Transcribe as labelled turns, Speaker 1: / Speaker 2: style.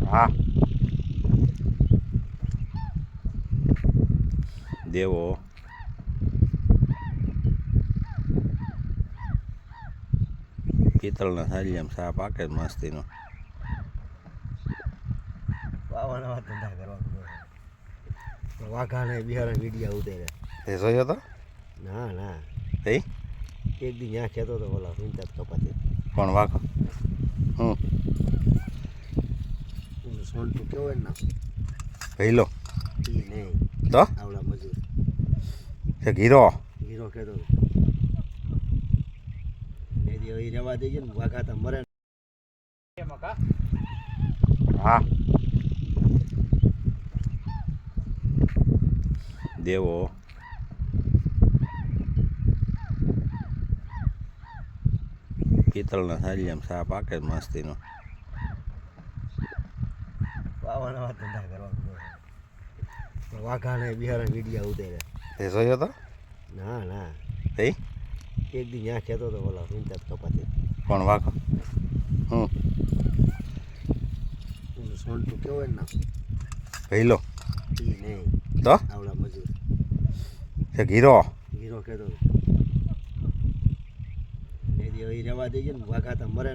Speaker 1: હા દેવો પિત્તળના થાળીયામાં સા પાકે મસ્તીનો
Speaker 2: પાવાના વાત ધંધા કરવા વાઘાને બિહારના વિડીયા ઉતારે
Speaker 1: તે જોયો તો
Speaker 2: ના ના
Speaker 1: એ
Speaker 2: એક દી ત્યાં કહેતો હતો ઓલા વિંતાત કપાતી
Speaker 1: કોણ વાઘો હું
Speaker 2: સોનટું કેવો ને ના
Speaker 1: ભઈલો
Speaker 2: એ નહીં
Speaker 1: તો
Speaker 2: આવડા મજૂર
Speaker 1: છે ઘીરો
Speaker 2: હીરો કહેતો હતો એ દી એ રહેવા દેજે ને વાઘા મરે
Speaker 1: હા દેવો પિત્તળના થાળીયામાં સા પાકે મસ્તીનો
Speaker 2: પાવાના વાત ધંધા કરવા વાઘાને બિહારના વિડીયા ઉતારે
Speaker 1: તે જોયો તો
Speaker 2: ના ના
Speaker 1: એ
Speaker 2: એક દી ત્યાં કહેતો હતો ઓલા વિંતાત કપાતી
Speaker 1: કોણ વાઘો હું
Speaker 2: સોનટું કેવો ને ના
Speaker 1: ભઈલો
Speaker 2: એ નહીં
Speaker 1: તો
Speaker 2: આવડા મજૂર
Speaker 1: છે ઘીરો
Speaker 2: હીરો કહેતો હતો એ દી એ રહેવા દેજે ને વાઘા મરે